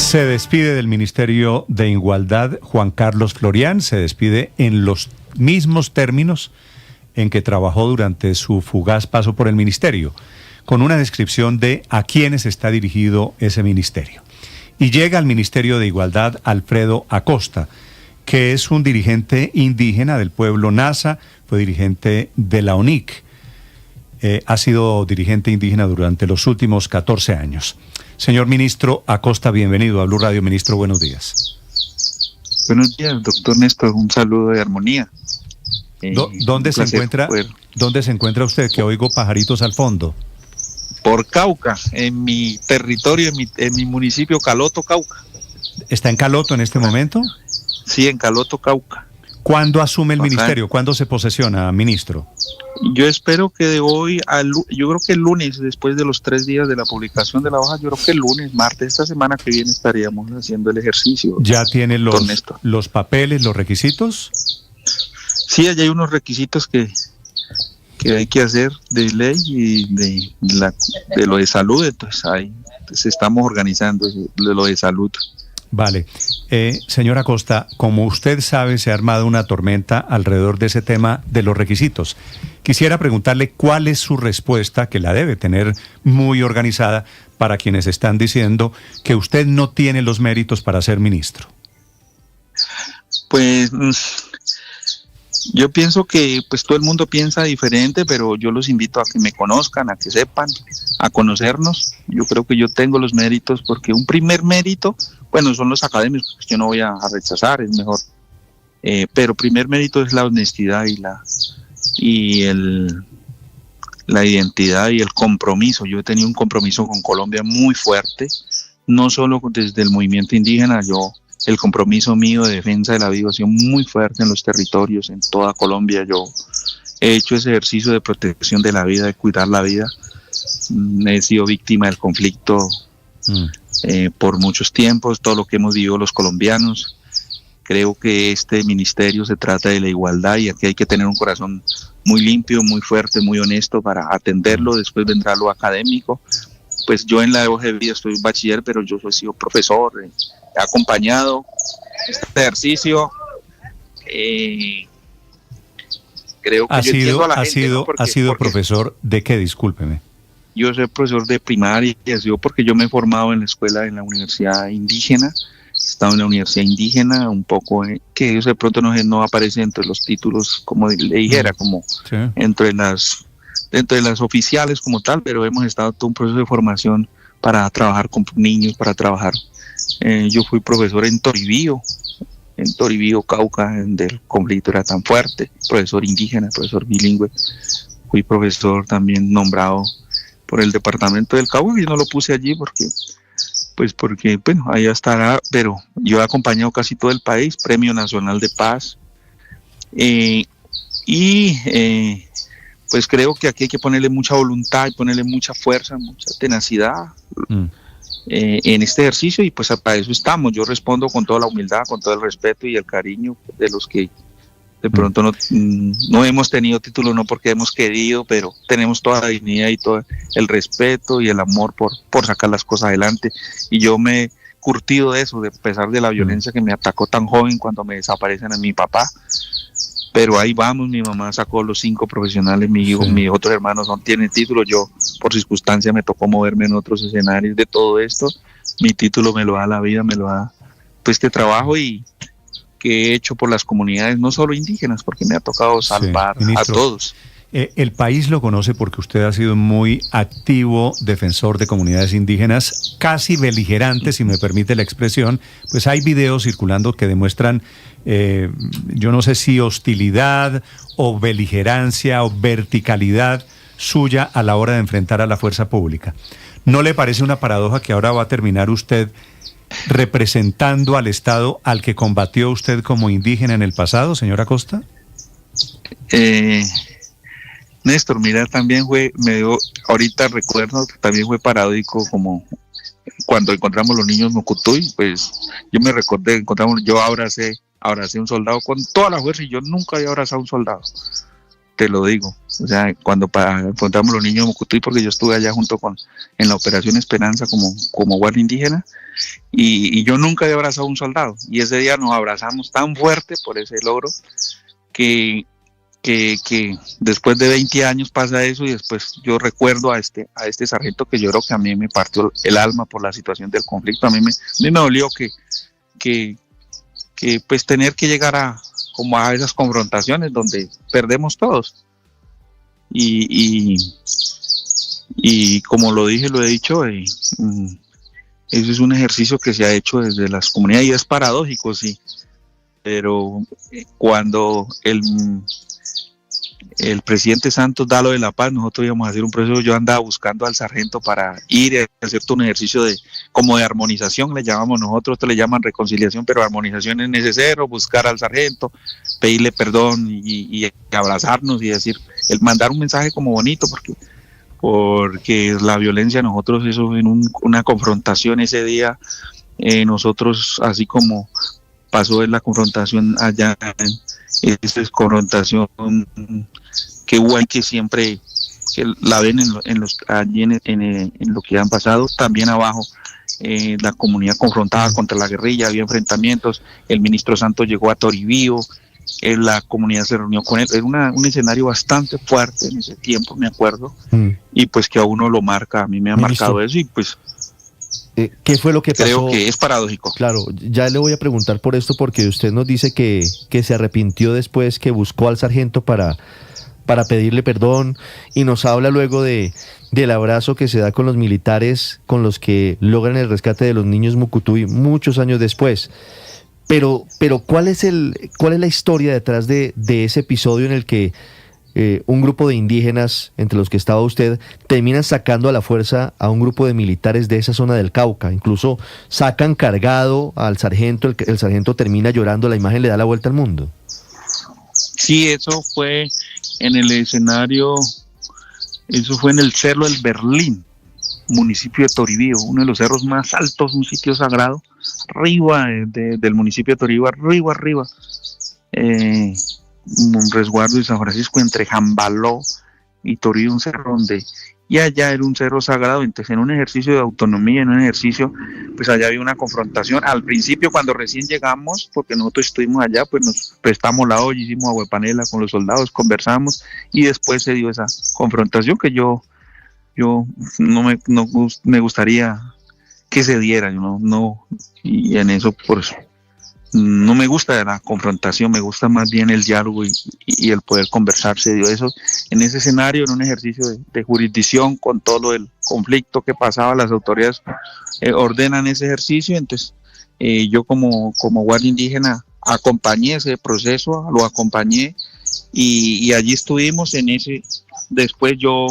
Se despide del Ministerio de Igualdad Juan Carlos Florián, se despide en los mismos términos en que trabajó durante su fugaz paso por el ministerio, con una descripción de a quiénes está dirigido ese ministerio. Y llega al Ministerio de Igualdad Alfredo Acosta, que es un dirigente indígena del pueblo Nasa, fue dirigente de la ONIC, ha sido dirigente indígena durante los últimos 14 años. Señor ministro Acosta, bienvenido a Blue Radio. Ministro, buenos días. Buenos días, doctor Néstor, un saludo de armonía. ¿Dónde se encuentra usted? Que oigo pajaritos al fondo. Por Cauca, en mi territorio, en mi municipio Caloto, Cauca. ¿Está en Caloto en este momento? Sí, en Caloto, Cauca. ¿Cuándo asume el ministerio? ¿Cuándo se posesiona, ministro? Yo espero que de hoy yo creo que el lunes, después de los 3 días de la publicación de la hoja, yo creo que el lunes, martes, esta semana que viene estaríamos haciendo el ejercicio. ¿Ya tiene los papeles, los requisitos? Sí, allá hay unos requisitos que hay que hacer de ley y de lo de salud, entonces estamos organizando de lo de salud. Vale. Señora Acosta, como usted sabe, se ha armado una tormenta alrededor de ese tema de los requisitos. Quisiera preguntarle cuál es su respuesta, que la debe tener muy organizada, para quienes están diciendo que usted no tiene los méritos para ser ministro. Pues yo pienso que pues todo el mundo piensa diferente, pero yo los invito a que me conozcan, a que sepan, a conocernos. Yo creo que yo tengo los méritos, porque un primer mérito, bueno, son los académicos, que yo no voy a rechazar, es mejor. Pero primer mérito es la honestidad la identidad y el compromiso. Yo he tenido un compromiso con Colombia muy fuerte, no solo desde el movimiento indígena. El compromiso mío de defensa de la vida ha sido muy fuerte en los territorios, en toda Colombia. Yo he hecho ese ejercicio de protección de la vida, de cuidar la vida. He sido víctima del conflicto por muchos tiempos, todo lo que hemos vivido los colombianos. Creo que este ministerio se trata de la igualdad y aquí hay que tener un corazón muy limpio, muy fuerte, muy honesto para atenderlo. Después vendrá lo académico. Pues yo en la hoja de vida estoy bachiller, pero yo he sido profesor, he acompañado este ejercicio. Creo que yo entiendo a la gente, ¿no? ¿Ha sido profesor de qué? Discúlpeme. Yo soy profesor de primaria, porque yo me he formado en la escuela, en la universidad indígena. He estado en la universidad indígena, un poco, que eso de pronto no aparece entre los títulos, como le dijera, como sí, entre las oficiales como tal, pero hemos estado todo un proceso de formación para trabajar con niños, para trabajar. Yo fui profesor en Toribío, Cauca, donde el conflicto era tan fuerte, profesor indígena, profesor bilingüe. Fui profesor también nombrado por el departamento del Cauca, y no lo puse allí porque bueno, ahí estará, pero yo he acompañado casi todo el país, Premio Nacional de Paz, pues creo que aquí hay que ponerle mucha voluntad y ponerle mucha fuerza, mucha tenacidad en este ejercicio, y pues para eso estamos. Yo respondo con toda la humildad, con todo el respeto y el cariño de los que de pronto no hemos tenido título, no porque hemos querido, pero tenemos toda la dignidad y todo el respeto y el amor por sacar las cosas adelante. Y yo me he curtido de eso, a pesar de la violencia que me atacó tan joven cuando me desaparecen a mi papá. Pero ahí vamos, mi mamá sacó los 5 profesionales, mi hijo, mis otros hermanos no tienen título. Yo, por circunstancia, me tocó moverme en otros escenarios de todo esto. Mi título me lo da la vida, me lo da pues este trabajo y que he hecho por las comunidades, no solo indígenas, porque me ha tocado salvar a todos. El país lo conoce porque usted ha sido muy activo defensor de comunidades indígenas, casi beligerante, si me permite la expresión. Pues hay videos circulando que demuestran, yo no sé si hostilidad o beligerancia o verticalidad suya a la hora de enfrentar a la fuerza pública. ¿No le parece una paradoja que ahora va a terminar usted representando al Estado al que combatió usted como indígena en el pasado, señora Acosta? Néstor, mira, también ahorita recuerdo que también fue paradójico, como cuando encontramos los niños Mocutuy, pues yo me recordé, yo abracé un soldado con toda la fuerza, y yo nunca había abrazado a un soldado, te lo digo, O sea, cuando encontramos los niños de Mucutuy, porque yo estuve allá en la Operación Esperanza como guardia indígena, y yo nunca había abrazado a un soldado, y ese día nos abrazamos tan fuerte por ese logro que después de 20 años pasa eso, y después yo recuerdo a este sargento que yo creo que a mí me partió el alma por la situación del conflicto. A mí me dolió que pues tener que llegar como a esas confrontaciones donde perdemos todos. Y como lo he dicho, eso es un ejercicio que se ha hecho desde las comunidades, y es paradójico, sí, pero cuando el presidente Santos da lo de la paz, nosotros íbamos a hacer un proceso. Yo andaba buscando al sargento para ir a hacer todo un ejercicio como de armonización, le llamamos nosotros, le llaman reconciliación, pero armonización es necesario, buscar al sargento, pedirle perdón y abrazarnos y decir, mandar un mensaje como bonito, porque la violencia, nosotros, eso en una confrontación ese día, nosotros, así como pasó en la confrontación allá, esa es confrontación que hubo ahí, que siempre que la ven allí en lo que han pasado, también abajo, la comunidad confrontada contra la guerrilla, había enfrentamientos, el ministro Santos llegó a Toribío, la comunidad se reunió con él, era un escenario bastante fuerte en ese tiempo, me acuerdo, y pues que a uno lo marca, a mí me ha marcado eso, y pues ¿qué fue lo que pasó? Creo que es paradójico. Claro, ya le voy a preguntar por esto, porque usted nos dice que se arrepintió después, que buscó al sargento para pedirle perdón, y nos habla luego del abrazo que se da con los militares con los que logran el rescate de los niños Mucutuy muchos años después. Pero ¿cuál es la historia detrás de ese episodio en el que un grupo de indígenas, entre los que estaba usted, terminan sacando a la fuerza a un grupo de militares de esa zona del Cauca? Incluso sacan cargado al sargento, el sargento termina llorando, la imagen le da la vuelta al mundo. Sí, eso fue en el escenario, eso fue en el Cerro del Berlín, municipio de Toribío, uno de los cerros más altos, un sitio sagrado, arriba del municipio de Toribío, arriba, un resguardo de San Francisco entre Jambaló y Toribío, un cerro y allá era un cerro sagrado. Entonces, en un ejercicio de autonomía, en un ejercicio, pues allá había una confrontación. Al principio, cuando recién llegamos, porque nosotros estuvimos allá, pues nos prestamos la olla, hicimos aguapanela con los soldados, conversamos, y después se dio esa confrontación que yo no me gustaría que se diera, no, y en eso, por eso, no me gusta la confrontación, me gusta más bien el diálogo y el poder conversar. Se dio eso en ese escenario, en un ejercicio de jurisdicción, con todo el conflicto que pasaba. Las autoridades ordenan ese ejercicio. Entonces yo como guardia indígena acompañé ese proceso, lo acompañé, y allí estuvimos en ese. Después yo,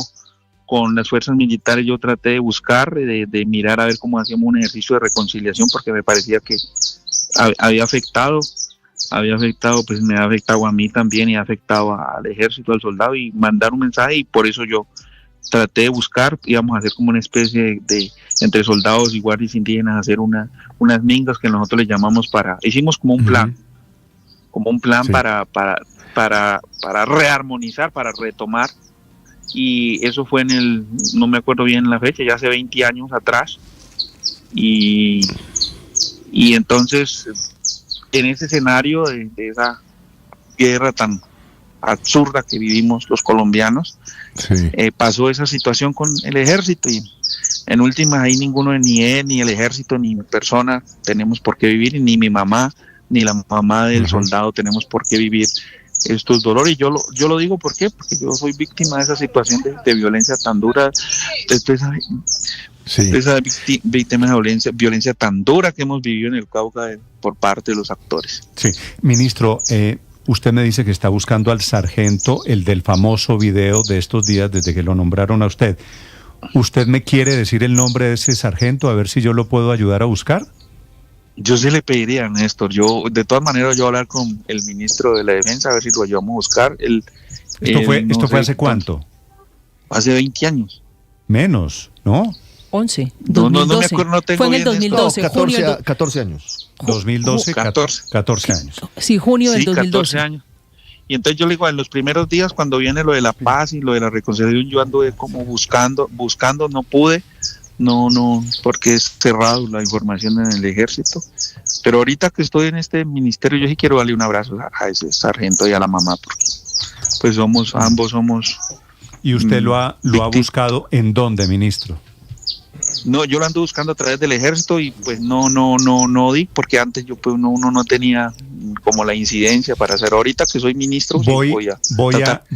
con las fuerzas militares, yo traté de buscar, de mirar a ver cómo hacíamos un ejercicio de reconciliación, porque me parecía que había afectado, pues me ha afectado a mí también, y ha afectado al ejército, al soldado, y mandar un mensaje. Y por eso yo traté de buscar, íbamos a hacer como una especie de entre soldados y guardias indígenas, hacer unas mingas que nosotros le llamamos hicimos como un plan, sí, para rearmonizar, para retomar. Y eso fue no me acuerdo bien la fecha, ya hace 20 años atrás, y entonces, en ese escenario de esa guerra tan absurda que vivimos los colombianos, sí, pasó esa situación con el ejército, y en últimas ahí ninguno, ni él, ni el ejército, ni mi persona tenemos por qué vivir, ni mi mamá, ni la mamá del soldado tenemos por qué vivir estos dolores. Y yo lo digo porque yo soy víctima de esa situación de violencia tan dura, esa víctima de violencia tan dura que hemos vivido en el Cauca por parte de los actores. Sí, ministro, usted me dice que está buscando al sargento, el del famoso video de estos días desde que lo nombraron a usted. ¿Usted me quiere decir el nombre de ese sargento, a ver si yo lo puedo ayudar a buscar? Yo sí le pediría, Néstor, de todas maneras, yo hablar con el ministro de la Defensa, a ver si lo ayudamos a buscar. ¿Esto fue hace cuánto? Hace 20 años. Menos, ¿no? 11, 2012. No me acuerdo, no tengo. Fue en el 2012, 14 años. 2012, 14 años. Sí, junio del 2012. 14 años. Y entonces yo le digo, en los primeros días cuando viene lo de la paz y lo de la reconciliación, yo anduve como buscando, no pude, no, porque es cerrado la información en el ejército. Pero ahorita que estoy en este ministerio, yo sí quiero darle un abrazo a ese sargento y a la mamá, porque pues ambos somos... ¿Y usted lo ha buscado en dónde, ministro? No, yo lo ando buscando a través del ejército y pues no di, porque antes yo pues uno no tenía como la incidencia para hacer. Ahorita que soy ministro, voy a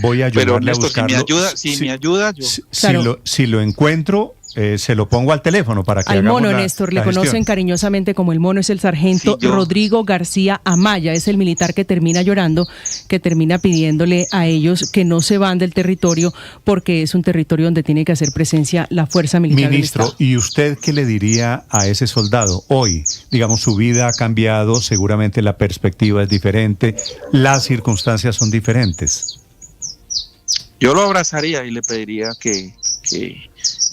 ayudarle. Pero Néstor, a buscarlo. Si me ayuda, yo... Claro. Si lo encuentro, se lo pongo al teléfono para que al hagamos mono, la Néstor, le gestión. conocen cariñosamente como el mono, es el sargento Rodrigo García Amaya, es el militar que termina llorando, que termina pidiéndole a ellos que no se van del territorio porque es un territorio donde tiene que hacer presencia la fuerza militar. Ministro, del Estado. ¿y usted qué le diría a ese soldado hoy? Digamos, su vida ha cambiado, seguramente la perspectiva es diferente, las circunstancias son diferentes. Yo lo abrazaría y le pediría que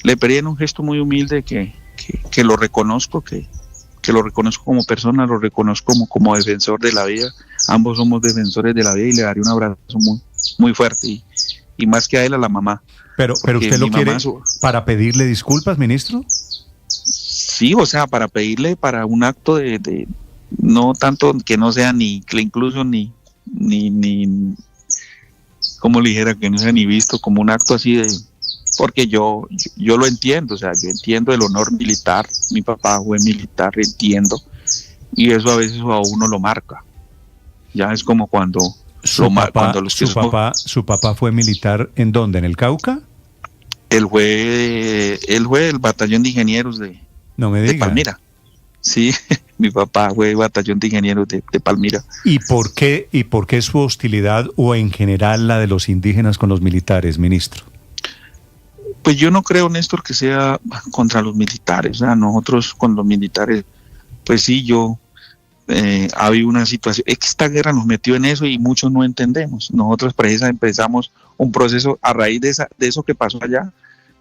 le pediría en un gesto muy humilde que lo reconozco, que lo reconozco como persona, lo reconozco como defensor de la vida. Ambos somos defensores de la vida y le daría un abrazo muy, muy fuerte y más que a él, a la mamá. Pero usted lo quiere para pedirle disculpas, ministro. Sí, o sea, para pedirle para un acto de no tanto que no sea ni incluso ni como le dijera, que no sea ni visto como un acto así de... Porque yo lo entiendo, o sea, yo entiendo el honor militar, mi papá fue militar, entiendo, y eso a veces a uno lo marca. Ya es como cuando su papá fue militar, ¿en dónde? ¿En el Cauca? Él fue del batallón de ingenieros de Palmira. Sí, mi papá fue batallón de ingenieros de Palmira. ¿Y por qué su hostilidad o en general la de los indígenas con los militares, ministro? Pues yo no creo, Néstor, que sea contra los militares. O sea, nosotros con los militares, pues sí, ha habido una situación, es que esta guerra nos metió en eso y muchos no entendemos. Nosotros precisamente empezamos un proceso a raíz de eso que pasó allá,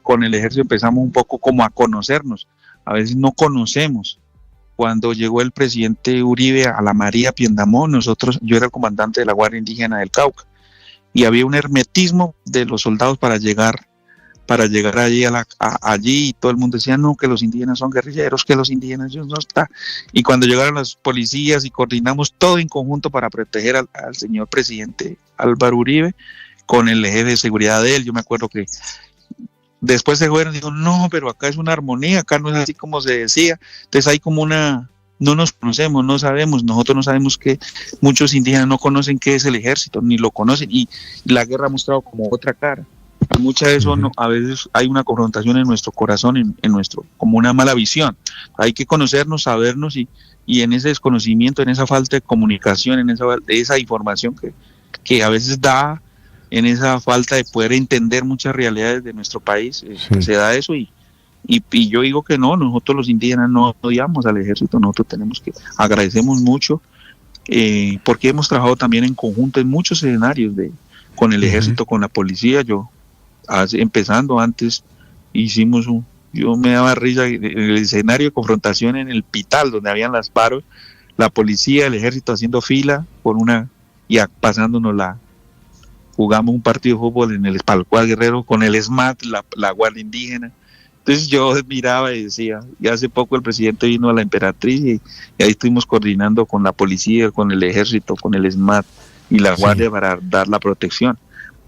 con el ejército empezamos un poco como a conocernos. A veces no conocemos. Cuando llegó el presidente Uribe a la María Piendamón, yo era el comandante de la Guardia Indígena del Cauca, y había un hermetismo de los soldados para llegar allí allí, y todo el mundo decía, no, que los indígenas son guerrilleros, que los indígenas no están. Y cuando llegaron las policías y coordinamos todo en conjunto para proteger al señor presidente Álvaro Uribe, con el jefe de seguridad de él, yo me acuerdo que después se fueron y dijeron, no, pero acá es una armonía, acá no es así como se decía. Entonces hay como no nos conocemos, no sabemos, nosotros no sabemos que muchos indígenas no conocen qué es el ejército, ni lo conocen, y la guerra ha mostrado como otra cara. Mucha de eso, a veces hay una confrontación en nuestro corazón, en nuestro, como una mala visión. Hay que conocernos, sabernos, y en ese desconocimiento, en esa falta de comunicación, en esa información que a veces da, en esa falta de poder entender muchas realidades de nuestro país, se da eso, y yo digo que no, nosotros los indígenas no odiamos al ejército, nosotros agradecemos mucho, porque hemos trabajado también en conjunto en muchos escenarios con el ejército, con la policía. Empezando antes, yo me daba risa en el escenario de confrontación en el Pital, donde habían las paros, la policía, el ejército haciendo fila pasándonos jugamos un partido de fútbol en el Palcual Guerrero con el SMAT, la Guardia Indígena. Entonces yo miraba y decía, y hace poco el presidente vino a la Emperatriz y ahí estuvimos coordinando con la policía, con el ejército, con el SMAT y la Guardia para dar la protección.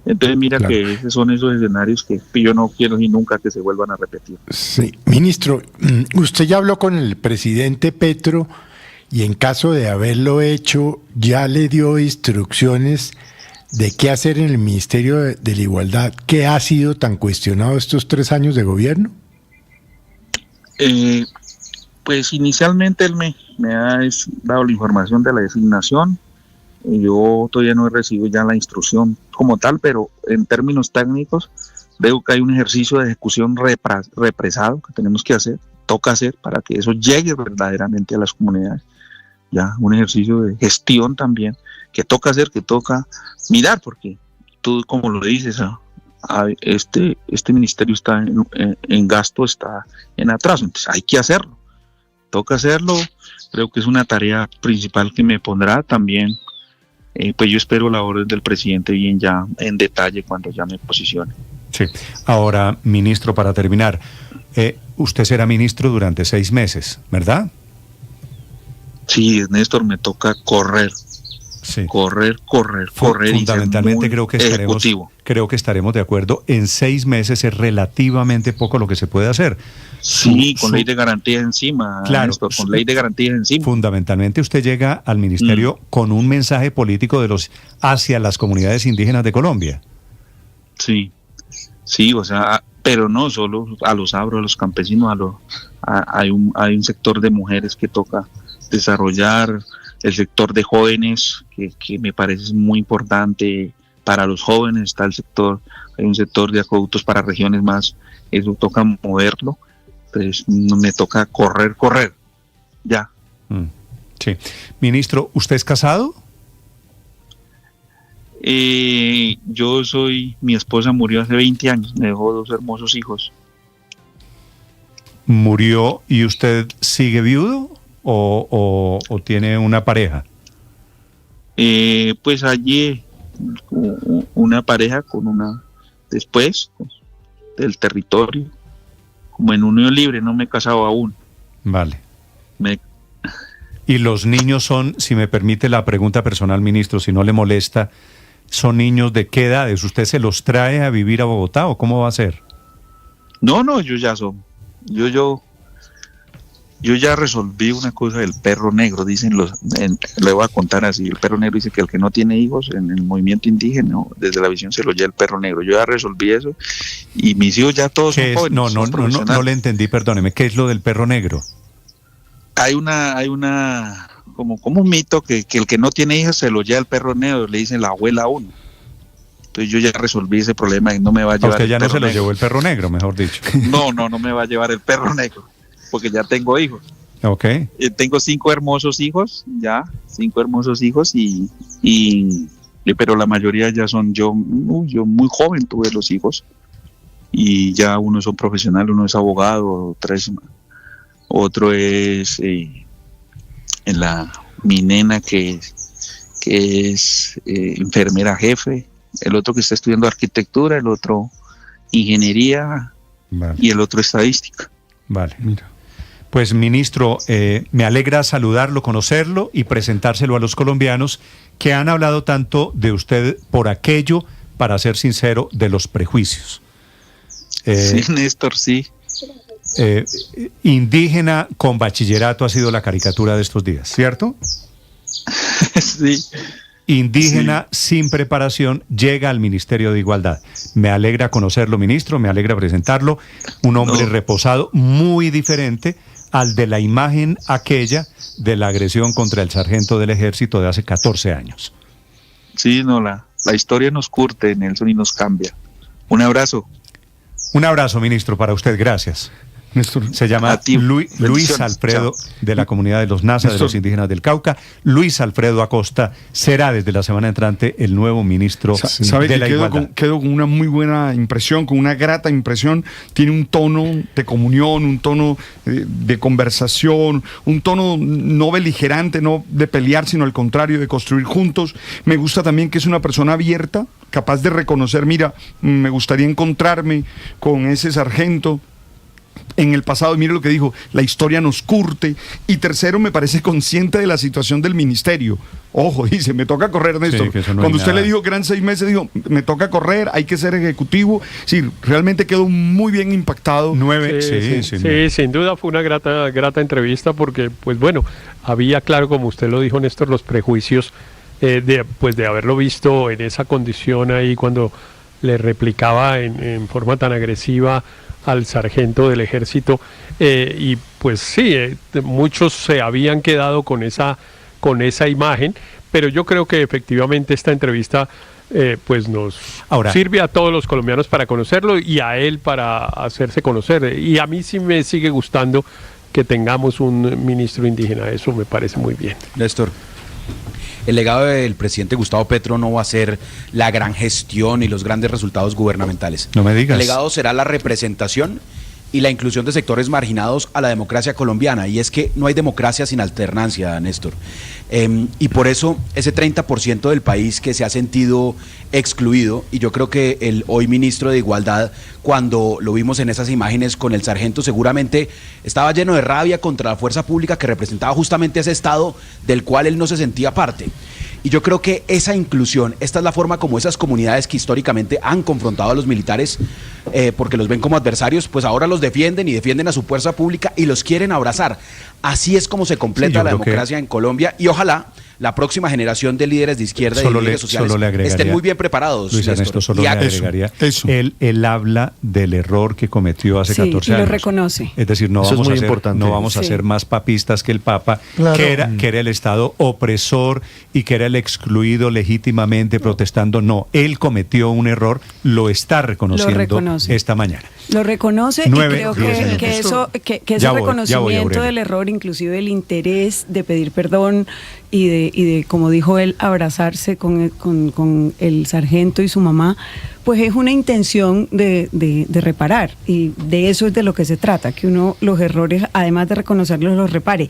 Entonces mira, claro, que esos son esos escenarios que yo no quiero ni nunca que se vuelvan a repetir. Sí, ministro, usted ya habló con el presidente Petro y en caso de haberlo hecho, ya le dio instrucciones de qué hacer en el Ministerio de la Igualdad, que ha sido tan cuestionado estos 3 años de gobierno. Pues inicialmente él me ha dado la información de la designación. Yo todavía no he recibido ya la instrucción como tal, pero en términos técnicos veo que hay un ejercicio de ejecución represado que tenemos que hacer, toca hacer para que eso llegue verdaderamente a las comunidades. Ya, un ejercicio de gestión también que toca hacer, que toca mirar, porque tú, como lo dices, este ministerio está en gasto, está en atraso, entonces hay que hacerlo, toca hacerlo. Creo que es una tarea principal que me pondrá también pues yo espero la orden del presidente bien ya en detalle cuando ya me posicione. Sí. Ahora, ministro, para terminar, usted será ministro durante 6 meses, ¿verdad? Sí, Néstor, me toca correr. Sí. Correr. Fundamentalmente creo que estaremos de acuerdo. En 6 meses es relativamente poco lo que se puede hacer. Sí, con ley de garantías encima, claro, Néstor, con ley de garantías encima. Fundamentalmente usted llega al ministerio con un mensaje político hacia las comunidades indígenas de Colombia. Sí, o sea, pero no solo a los abros, a los campesinos, hay un sector de mujeres que toca desarrollar, el sector de jóvenes que me parece muy importante para los jóvenes, hay un sector de acueductos para regiones más, eso toca moverlo, pues me toca correr, ya. Sí. Ministro, ¿usted es casado? Mi esposa murió hace 20 años, me dejó 2 hermosos hijos. ¿Murió y usted sigue viudo o tiene una pareja? Pues allí una pareja después del territorio, como en unión libre, no me he casado aún. Vale. ¿Y los niños son, si me permite la pregunta personal, ministro, si no le molesta, son niños de qué edades? ¿Usted se los trae a vivir a Bogotá o cómo va a ser? No, ellos ya son. Yo ya resolví una cosa del perro negro, dicen le voy a contar así, el perro negro dice que el que no tiene hijos en el movimiento indígena, desde la visión se lo lleva el perro negro. Yo ya resolví eso y mis hijos ya todos son jóvenes. No le entendí, perdóneme, ¿qué es lo del perro negro? Hay una como un mito que el que no tiene hijos se lo lleva el perro negro, le dicen la abuela a uno. Entonces yo ya resolví ese problema y no me va a llevar. Usted ya no se lo llevó el perro negro, mejor dicho. No me va a llevar el perro negro, porque ya tengo hijos. Ok. Tengo 5 hermosos hijos, pero la mayoría ya son yo muy joven tuve los hijos y ya uno son profesionales, uno es abogado, otro es mi nena que es enfermera jefe, el otro que está estudiando arquitectura, el otro ingeniería, vale, y el otro estadística. Vale, mira. Pues ministro, me alegra saludarlo, conocerlo y presentárselo a los colombianos que han hablado tanto de usted por aquello, para ser sincero, de los prejuicios. Sí, Néstor, sí. Indígena con bachillerato ha sido la caricatura de estos días, ¿cierto? Sí. Indígena sin preparación llega al Ministerio de Igualdad. Me alegra conocerlo, ministro, me alegra presentarlo. Un hombre reposado, muy diferente al de la imagen aquella de la agresión contra el sargento del ejército de hace 14 años. Sí, la historia nos curte, Nelson, y nos cambia. Un abrazo. Un abrazo, ministro, para usted. Gracias. Néstor, se llama Luis Alfredo, de la comunidad de los NASA, Néstor, de los indígenas del Cauca. Luis Alfredo Acosta será desde la semana entrante el nuevo ministro de la Igualdad. Quedo con una muy buena impresión, con una grata impresión. Tiene un tono de comunión, un tono de conversación, un tono no beligerante, no de pelear, sino al contrario, de construir juntos. Me gusta también que es una persona abierta, capaz de reconocer, mira, me gustaría encontrarme con ese sargento en el pasado, y mire lo que dijo, la historia nos curte. Y tercero, me parece consciente de la situación del ministerio. Ojo, dice, me toca correr, Néstor. Sí, cuando usted le dijo que eran 6 meses, dijo, me toca correr, hay que ser ejecutivo. Sí, realmente quedó muy bien impactado. 9, sí, sin duda fue una grata entrevista, porque, pues bueno, había, claro, como usted lo dijo, Néstor, los prejuicios de haberlo visto en esa condición ahí cuando le replicaba en forma tan agresiva al sargento del ejército, y pues sí, muchos se habían quedado con esa imagen, pero yo creo que efectivamente esta entrevista pues nos sirve a todos los colombianos para conocerlo y a él para hacerse conocer, y a mí sí me sigue gustando que tengamos un ministro indígena, eso me parece muy bien. Néstor, el legado del presidente Gustavo Petro no va a ser la gran gestión y los grandes resultados gubernamentales. No me digas. El legado será la representación y la inclusión de sectores marginados a la democracia colombiana, y es que no hay democracia sin alternancia, Néstor. Y por eso ese 30% del país que se ha sentido excluido, y yo creo que el hoy ministro de Igualdad, cuando lo vimos en esas imágenes con el sargento, seguramente estaba lleno de rabia contra la fuerza pública que representaba justamente ese Estado del cual él no se sentía parte. Y yo creo que esa inclusión, esta es la forma como esas comunidades que históricamente han confrontado a los militares, porque los ven como adversarios, pues ahora los defienden y defienden a su fuerza pública y los quieren abrazar. Así es como se completa la democracia en Colombia, y ojalá la próxima generación de líderes de izquierda y de líderes sociales estén muy bien preparados. Luis Ernesto, solo le agregaría, él habla del error que cometió hace 14 años. Y lo reconoce. Es decir, no vamos a ser más papistas que el Papa, claro, que era el Estado opresor y que era el excluido legítimamente protestando. No, él cometió un error, lo está reconociendo esta mañana. Lo reconoce, y creo que ese reconocimiento del error, inclusive el interés de pedir perdón y de, como dijo él, abrazarse con el sargento y su mamá, pues es una intención de reparar, y de eso es de lo que se trata, que uno los errores, además de reconocerlos, los repare.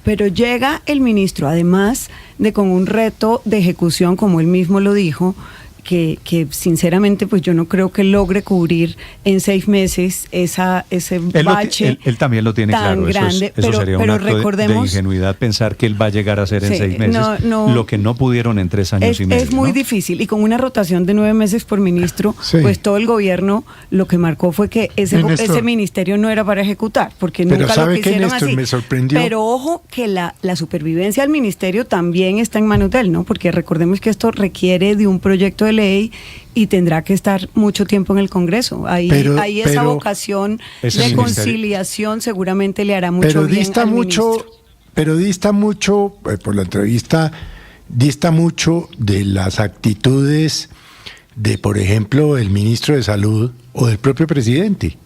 Pero llega el ministro, además de con un reto de ejecución, como él mismo lo dijo, que sinceramente pues yo no creo que logre cubrir en 6 meses ese bache. Él también lo tiene tan claro, grande, eso sería un acto de ingenuidad pensar que él va a llegar a hacer en 6 meses lo que no pudieron en 3 años y medio. Es muy difícil, y con una rotación de 9 meses por ministro, pues todo el gobierno lo que marcó fue que ese ministerio no era para ejecutar, porque nunca lo quisieron así. Me sorprendió. Pero ojo que la supervivencia del ministerio también está en manos de él, ¿no? Porque recordemos que esto requiere de un proyecto de ley y tendrá que estar mucho tiempo en el Congreso. Ahí esa vocación de conciliación seguramente le hará mucho bien al ministro. Pero dista mucho, por la entrevista, dista mucho de las actitudes de, por ejemplo, el ministro de Salud o del propio presidente.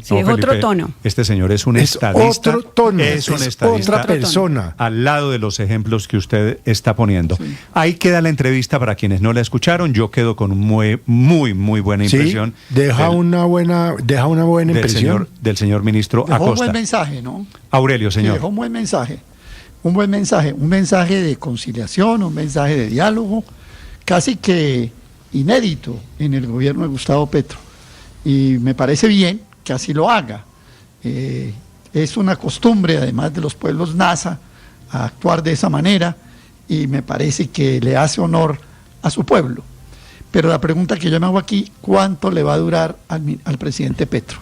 Sí, es Felipe, otro tono. Este señor es un estadista. Otro tono, es un estadista, otra persona. Al lado de los ejemplos que usted está poniendo. Sí. Ahí queda la entrevista para quienes no la escucharon. Yo quedo con muy buena impresión. Sí, deja una buena impresión. Del señor ministro Acosta. Acosta. Un buen mensaje, ¿no? Aurelio, señor. Sí, dejó un buen mensaje. Un mensaje de conciliación, un mensaje de diálogo, casi que inédito en el gobierno de Gustavo Petro. Y me parece bien que así lo haga. Es una costumbre, además de los pueblos NASA, a actuar de esa manera, y me parece que le hace honor a su pueblo. Pero la pregunta que yo me hago aquí, ¿cuánto le va a durar al presidente Petro?